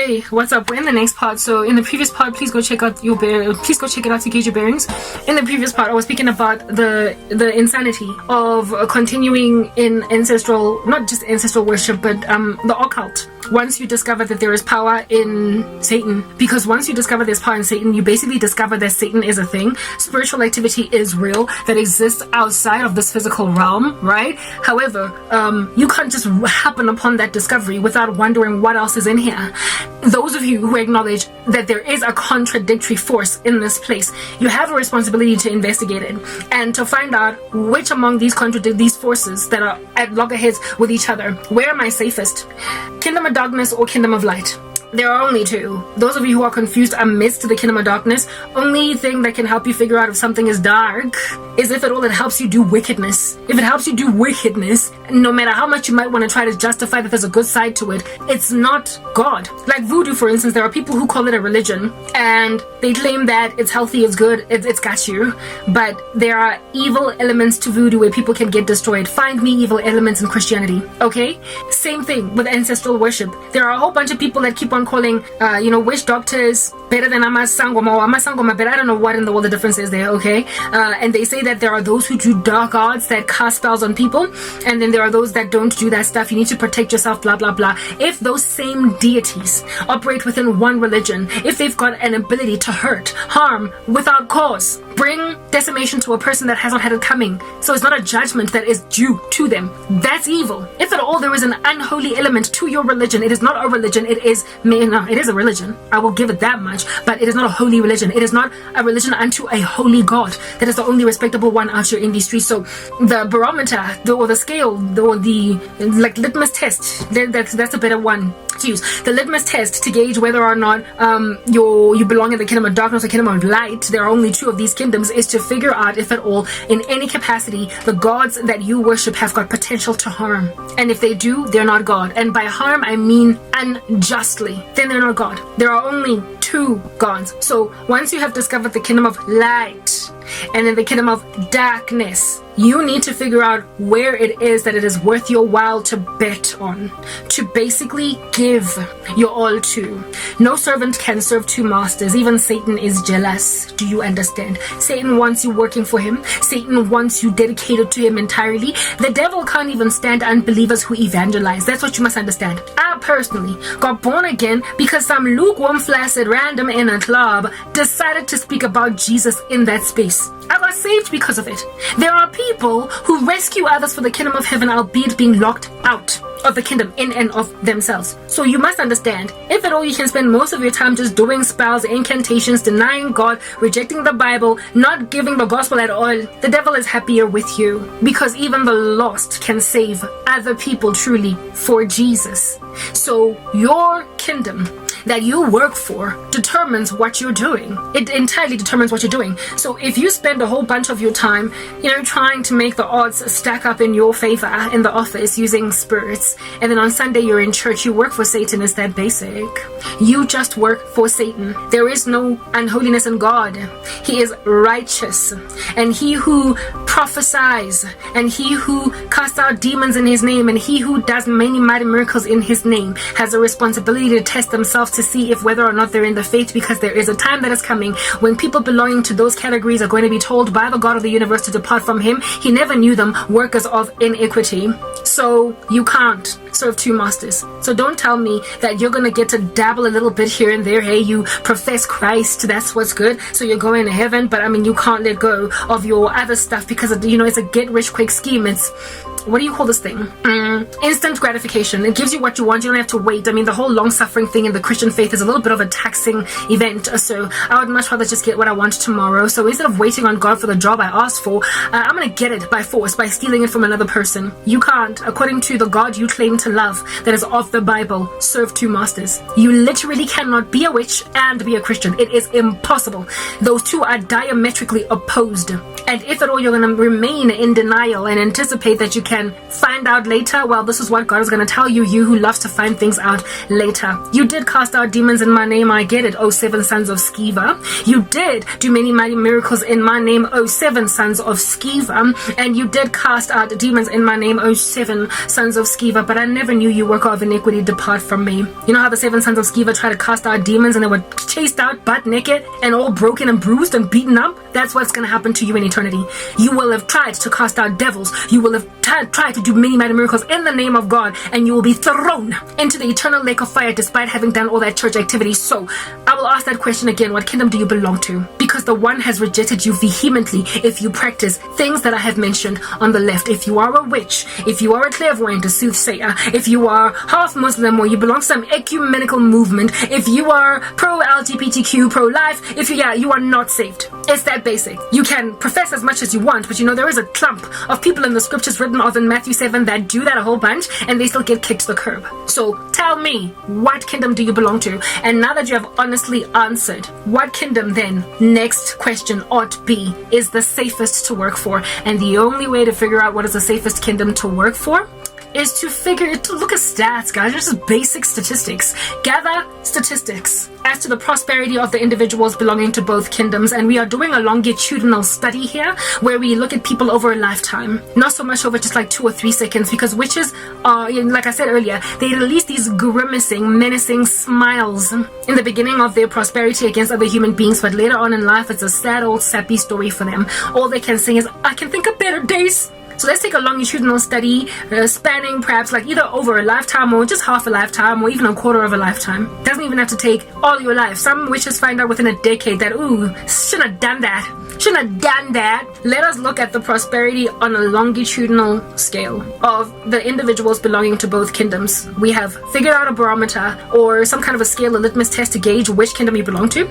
Hey, what's up? We're in the next part. So in the previous part, please go check it out to gauge your bearings. In the previous part, I was speaking about the insanity of continuing in ancestral, not just ancestral worship, but the occult. Once you discover that there is power in Satan, because once you discover there's power in Satan, you basically discover that Satan is a thing. Spiritual activity is real, that exists outside of this physical realm, right? However, you can't just happen upon that discovery without wondering what else is in here. Those of you who acknowledge that there is a contradictory force in this place, you have a responsibility to investigate it and to find out which among these forces that are at loggerheads with each other, where am I safest? Kingdom of darkness or kingdom of light? There are only two. Those of you who are confused amidst the kingdom of darkness, only thing that can help you figure out if something is dark is if at all it helps you do wickedness. If it helps you do wickedness, no matter how much you might want to try to justify that there's a good side to it, it's not God. Like voodoo, for instance, there are people who call it a religion and they claim that it's healthy, it's good, it's got you. But there are evil elements to voodoo where people can get destroyed. Find me evil elements in Christianity, okay? Same thing with ancestral worship. There are a whole bunch of people that keep on calling, witch doctors better than Amasangoma or Amasangoma, but I don't know what in the world the difference is there, okay? And they say that there are those who do dark arts that cast spells on people, and then there are those that don't do that stuff. You need to protect yourself, blah, blah, blah. If those same deities operate within one religion, if they've got an ability to hurt, harm, without cause, bring decimation to a person that hasn't had it coming, so it's not a judgment that is due to them, that's evil. If at all there is an unholy element to your religion, it is not a religion, it is a religion, I will give it that much, but it is not a holy religion. It is not a religion unto a holy God that is the only respectable one out here in these streets. So the barometer, or the scale, or the litmus test, that's a better one to use. The litmus test to gauge whether or not you belong in the kingdom of darkness or kingdom of light, there are only two of these kingdoms, is to figure out if at all, in any capacity, the gods that you worship have got potential to harm. And if they do, they're not God. And by harm, I mean unjustly. Then they're not God. There are only two gods. So once you have discovered the kingdom of light and then the kingdom of darkness, you need to figure out where it is that it is worth your while to bet on, to basically give your all to. No servant can serve two masters. Even Satan is jealous. Do you understand? Satan wants you working for him. Satan wants you dedicated to him entirely. The devil can't even stand unbelievers who evangelize. That's what you must understand. I personally got born again because some lukewarm, flaccid random in a club decided to speak about Jesus in that space. I got saved because of it. There are people who rescue others for the kingdom of heaven, albeit being locked out of the kingdom in and of themselves. So you must understand, if at all you can spend most of your time just doing spells, incantations, denying God, rejecting the Bible, not giving the gospel at all, the devil is happier with you, because even the lost can save other people truly for Jesus. So your kingdom that you work for determines what you're doing. It entirely determines what you're doing. So if you spend a whole bunch of your time, trying to make the odds stack up in your favor in the office using spirits, and then on Sunday you're in church, you work for Satan, is that basic? You just work for Satan. There is no unholiness in God. He is righteous. And he who prophesies, and he who casts out demons in his name, and he who does many mighty miracles in his name has a responsibility to test themselves to see if whether or not they're in the faith, because there is a time that is coming when people belonging to those categories are going to be told by the God of the universe to depart from him. He never knew them, workers of iniquity. So you can't serve two masters. So don't tell me that you're going to get to dabble a little bit here and there. Hey, you profess Christ, that's what's good, so you're going to heaven, but you can't let go of your other stuff because it's a get rich quick scheme. It's, what do you call this thing? Instant gratification. It gives you what you want. You don't have to wait. The whole long-suffering thing in the Christian faith is a little bit of a taxing event. So I would much rather just get what I want tomorrow. So instead of waiting on God for the job I asked for, I'm going to get it by force, by stealing it from another person. You can't, according to the God you claim to love, that is of the Bible, serve two masters. You literally cannot be a witch and be a Christian. It is impossible. Those two are diametrically opposed. And if at all you're going to remain in denial and anticipate that you can find out later? Well, this is what God is going to tell you, you who loves to find things out later. You did cast out demons in my name, I get it, O 7 sons of Sceva. You did do many mighty miracles in my name, O 7 sons of Sceva. And you did cast out demons in my name, O 7 sons of Sceva. But I never knew you, worker of iniquity, depart from me. You know how the 7 sons of Sceva tried to cast out demons and they were chased out butt naked and all broken and bruised and beaten up? That's what's going to happen to you in eternity. You will have tried to cast out devils. You will have tried to do many mighty miracles in the name of God, and you will be thrown into the eternal lake of fire despite having done all that church activity. So I will ask that question again. What kingdom do you belong to? Because the one has rejected you vehemently if you practice things that I have mentioned on the left. If you are a witch, if you are a clairvoyant, a soothsayer, if you are half Muslim or you belong to some ecumenical movement, if you are pro-LGBTQ, pro-life, you are not saved. It's that basic. You can profess as much as you want, but there is a clump of people in the scriptures written of in Matthew 7 that do that a whole bunch and they still get kicked to the curb. So tell me, what kingdom do you belong to? And now that you have honestly answered, what kingdom then, next question ought be, is the safest to work for? And the only way to figure out what is the safest kingdom to work for is to look at stats, guys. Just basic statistics. Gather statistics as to the prosperity of the individuals belonging to both kingdoms. And we are doing a longitudinal study here where we look at people over a lifetime, not so much over just like 2 or 3 seconds, because witches are, like I said earlier, they release these grimacing, menacing smiles in the beginning of their prosperity against other human beings, but later on in life it's a sad old sappy story for them. All they can sing is, I can think of better days. So let's take a longitudinal study spanning perhaps like either over a lifetime or just half a lifetime or even a quarter of a lifetime. Doesn't even have to take all your life. Some witches find out within a decade that, shouldn't have done that. Let us look at the prosperity on a longitudinal scale of the individuals belonging to both kingdoms. We have figured out a barometer or some kind of a scale, a litmus test to gauge which kingdom you belong to.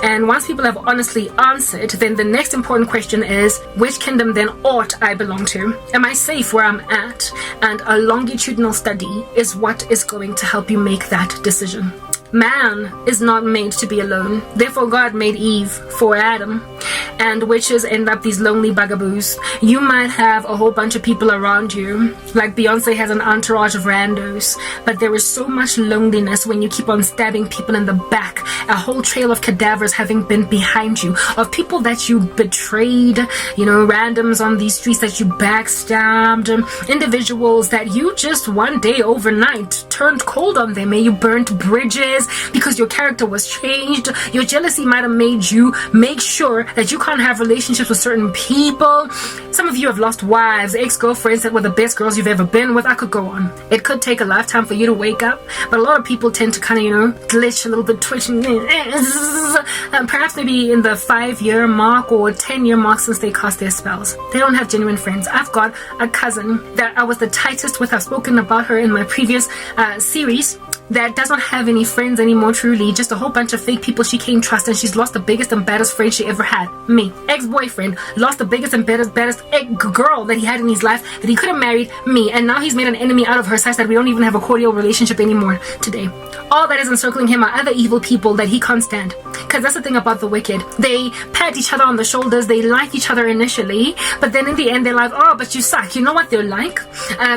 And once people have honestly answered, then the next important question is, which kingdom then ought I belong to? Am I safe where I'm at? And a longitudinal study is what is going to help you make that decision. Man is not made to be alone. Therefore, God made Eve for Adam. And witches end up these lonely bugaboos. You might have a whole bunch of people around you, like Beyonce has an entourage of randos, but there is so much loneliness when you keep on stabbing people in the back, a whole trail of cadavers having been behind you, of people that you betrayed, randoms on these streets that you backstabbed, individuals that you just one day overnight turned cold on them, and you burnt bridges because your character was changed. Your jealousy might have made you make sure that you can't have relationships with certain people. Some of you have lost wives, ex-girlfriends that were the best girls you've ever been with. I could go on. It could take a lifetime for you to wake up, but a lot of people tend to kind of, glitch a little bit, twitching, perhaps maybe in the 5-year mark or 10-year mark since they cast their spells. They don't have genuine friends. I've got a cousin that I was the tightest with. I've spoken about her in my previous series, that doesn't have any friends anymore, truly. Just a whole bunch of fake people she can't trust, and she's lost the biggest and baddest friend she ever had. Me. Ex-boyfriend. Lost the biggest and baddest girl that he had in his life that he could have married. Me. And now he's made an enemy out of her such that we don't even have a cordial relationship anymore today. All that is encircling him are other evil people that he can't stand. Because that's the thing about the wicked. They pat each other on the shoulders. They like each other initially, but then in the end they're like, oh, but you suck. You know what they're like?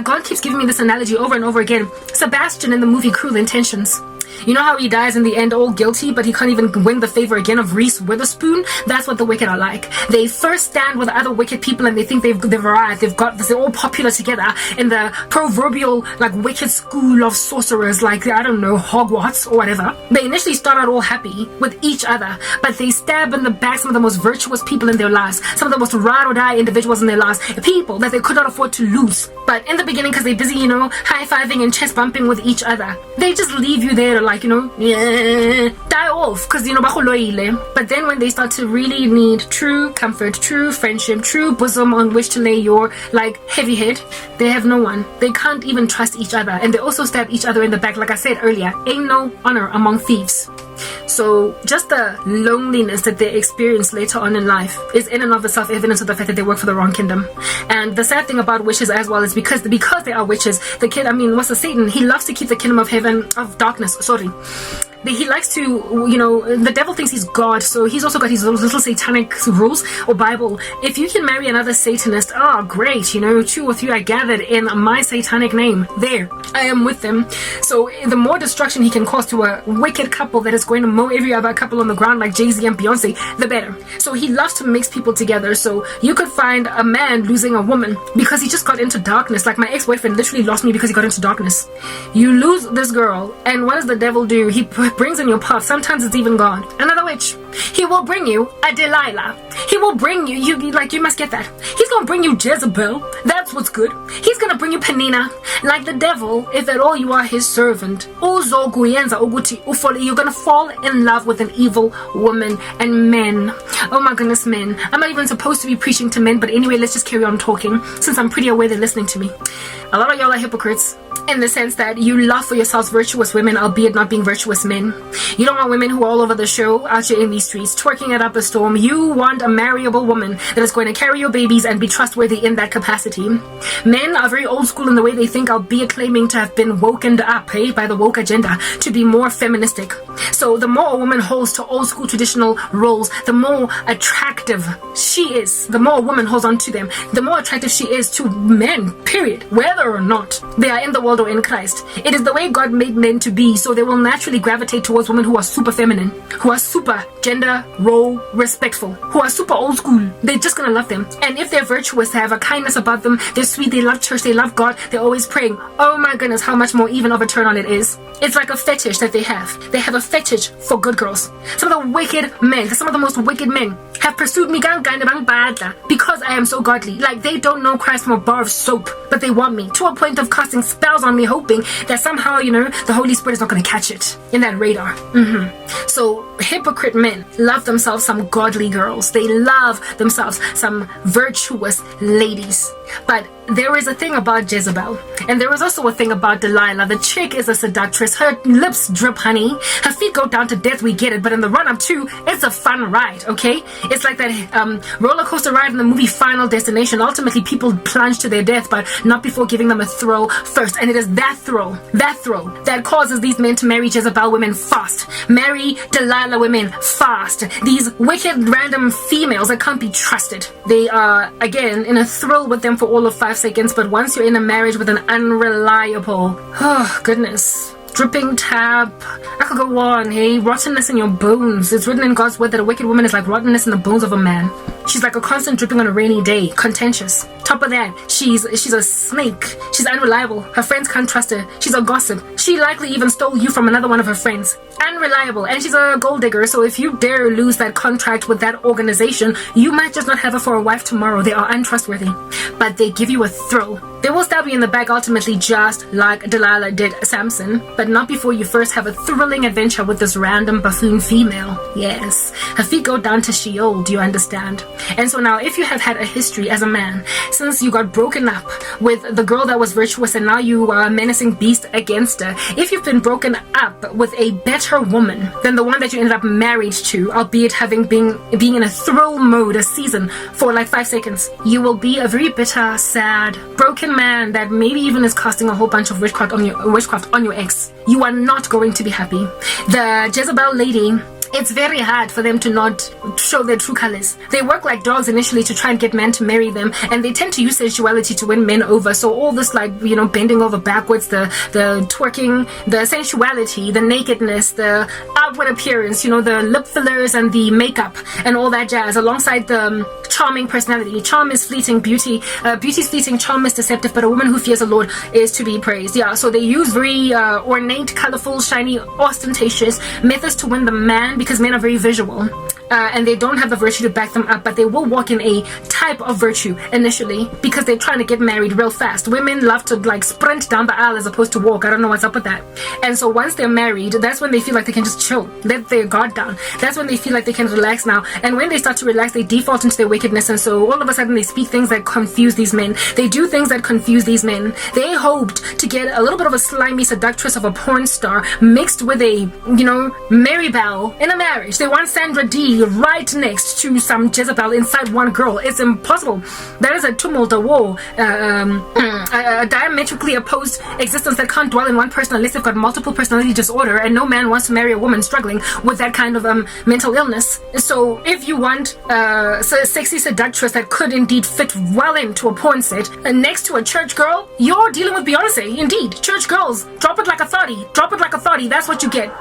God keeps giving me this analogy over and over again. Sebastian in the movie Cruel Intentions. You know how he dies in the end all guilty, but he can't even win the favor again of Reese Witherspoon? That's what the wicked are like. They first stand with other wicked people and they think they've arrived. They've got this, they're all popular together in the proverbial wicked school of sorcerers, Hogwarts or whatever. They initially start out all happy with each other, but they stab in the back some of the most virtuous people in their lives, some of the most ride or die individuals in their lives, people that they could not afford to lose. But in the beginning, because they're busy, high-fiving and chest bumping with each other, they just leave you there to die off, because but then when they start to really need true comfort, true friendship, true bosom on which to lay your heavy head, they have no one. They can't even trust each other, and they also stab each other in the back. Like I said earlier, ain't no honor among thieves. So just the loneliness that they experience later on in life is in and of itself evidence of the fact that they work for the wrong kingdom. And the sad thing about witches as well is because they are witches, Satan, he loves to keep the kingdom of darkness, he likes to, the devil thinks he's God, so he's also got his little satanic rules or Bible. If you can marry another Satanist, great, 2 or 3 are gathered in my satanic name. There, I am with them. So the more destruction he can cause to a wicked couple that is going to mow every other couple on the ground like Jay-Z and Beyonce, the better. So he loves to mix people together. So you could find a man losing a woman because he just got into darkness. Like my ex-boyfriend literally lost me because he got into darkness. You lose this girl, and what does the devil do? He brings in your path. Sometimes it's even God. Another witch. He will bring you a Delilah. He will bring you, you must get that. He's going to bring you Jezebel. That's what's good. He's going to bring you Penina. Like the devil, if at all you are his servant. You're going to fall in love with an evil woman and men. Oh my goodness, men. I'm not even supposed to be preaching to men, but anyway, let's just carry on talking since I'm pretty aware they're listening to me. A lot of y'all are hypocrites in the sense that you love for yourselves virtuous women, albeit not being virtuous men. You don't want women who are all over the show out here in these streets twerking it up a storm. You want a marryable woman that is going to carry your babies and be trustworthy in that capacity. Men are very old school in the way they think, albeit claiming to have been wokened up by the woke agenda to be more feministic. So the more a woman holds to old school traditional roles, the more attractive she is. The more a woman holds on to them, the more attractive she is to men, period. Whether or not they are in the world or in Christ. It is the way God made men to be, so they will naturally gravitate towards women who are super feminine, who are super gender role respectful, who are super old school. They're just gonna love them. And if they're virtuous, they have a kindness about them, they're sweet, they love church, they love God, they're always praying. Oh my goodness, how much more even of a turn on it is. It's like a fetish that they have. They have a fetish for good girls. Some of the wicked men, some of the most wicked men have pursued me because I am so godly. Like they don't know Christ from a bar of soap, but they want me to a point of casting spells on me, hoping that somehow, the Holy Spirit is not going to catch it in that radar. So hypocrite men love themselves some godly girls. They love themselves some virtuous ladies. But there is a thing about Jezebel, and there is also a thing about Delilah. The chick is a seductress. Her lips drip honey. Her feet go down to death, we get it. But in the run-up too, it's a fun ride, okay? It's like that roller coaster ride in the movie Final Destination. Ultimately, people plunge to their death, but not before giving them a throw first. And it is that throw that causes these men to marry Jezebel women fast. Marry Delilah women fast. These wicked random females that can't be trusted. They are, again, in a thrill with them for all of 5 seconds, but once you're in a marriage with an unreliable, oh goodness, dripping tap, I could go on, hey, rottenness in your bones. It's written in God's word that a wicked woman is like rottenness in the bones of a man. She's like a constant dripping on a rainy day, contentious. Top of that, she's a snake. She's unreliable. Her friends can't trust her. She's a gossip. She likely even stole you from another one of her friends. Unreliable. And she's a gold digger, so if you dare lose that contract with that organization, you might just not have her for a wife tomorrow. They are untrustworthy. But they give you a thrill. They will stab you in the back ultimately, just like Delilah did Samson, but not before you first have a thrilling adventure with this random buffoon female. Yes, her feet go down to Sheol, do you understand? And so now, if you have had a history as a man, since you got broken up with the girl that was virtuous and now you are a menacing beast against her, if you've been broken up with a better woman than the one that you ended up married to, albeit having being in a thrill mode, a season for like 5 seconds, you will be a very bitter, sad, broken man that maybe even is casting a whole bunch of witchcraft on your ex. You are not going to be happy. The Jezebel lady, it's very hard for them to not show their true colors. They work like dogs initially to try and get men to marry them, and they tend to use sensuality to win men over. So all this bending over backwards, the twerking, the sensuality, the nakedness, the outward appearance, the lip fillers and the makeup and all that jazz, alongside the charming personality. Charm is fleeting, beauty is fleeting, charm is deceptive, but a woman who fears the Lord is to be praised. Yeah, so they use very ornate, colorful, shiny, ostentatious methods to win the man, because men are very visual. And they don't have the virtue to back them up, but they will walk in a type of virtue initially because they're trying to get married real fast. Women love to sprint down the aisle as opposed to walk. I don't know what's up with that. And so once they're married, that's when they feel like they can just chill, let their guard down. That's when they feel like they can relax now. And when they start to relax, they default into their wickedness, and so all of a sudden they speak things that confuse these men. They do things that confuse these men. They hoped to get a little bit of a slimy seductress of a porn star mixed with a, Mary Bell in a marriage. They want Sandra Dee be right next to some Jezebel inside one girl. It's impossible. There is a tumult, a war, a diametrically opposed existence that can't dwell in one person unless they've got multiple personality disorder, and no man wants to marry a woman struggling with that kind of mental illness. So if you want a sexy seductress that could indeed fit well into a porn set next to a church girl, you're dealing with Beyonce. Indeed, church girls, drop it like a 30. Drop it like a 30. That's what you get.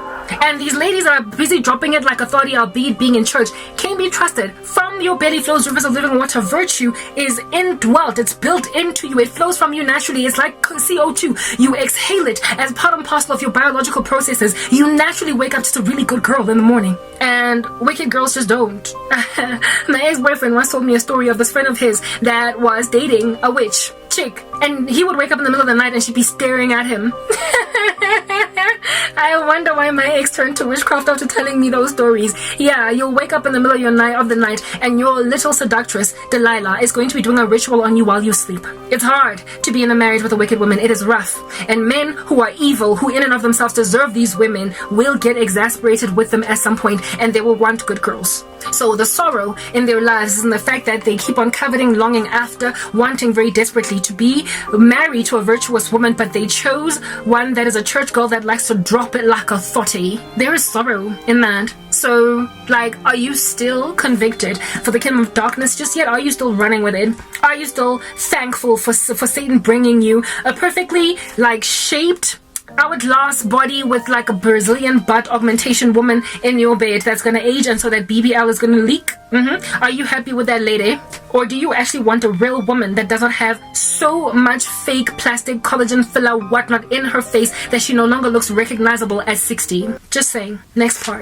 And these ladies are busy dropping it like a 30, albeit being in church, can be trusted. From your belly flows rivers of living water. Virtue is indwelt. It's built into you. It flows from you naturally. It's like CO2. You exhale it as part and parcel of your biological processes. You naturally wake up just a really good girl in the morning. And wicked girls just don't. My ex-boyfriend once told me a story of this friend of his that was dating a witch chick, and he would wake up in the middle of the night and she'd be staring at him. I wonder why my ex turned to witchcraft after telling me those stories. Yeah, you'll wake up in the middle of the night and your little seductress, Delilah, is going to be doing a ritual on you while you sleep. It's hard to be in a marriage with a wicked woman. It is rough. And men who are evil, who in and of themselves deserve these women, will get exasperated with them at some point, and they will want good girls. So the sorrow in their lives is in the fact that they keep on coveting, longing after, wanting very desperately to be married to a virtuous woman, but they chose one that is a church girl that likes to drop it like a 30. There is sorrow in that. So, like, are you still convicted for the kingdom of darkness just yet? Are you still running with it? Are you still thankful for Satan bringing you a perfectly, like, shaped hourglass body with like a Brazilian butt augmentation woman in your bed that's gonna age, and so that BBL is gonna leak? Are you happy with that, lady? Or do you actually want a real woman that doesn't have so much fake plastic collagen filler whatnot in her face that she no longer looks recognizable as 60? Just saying. Next part.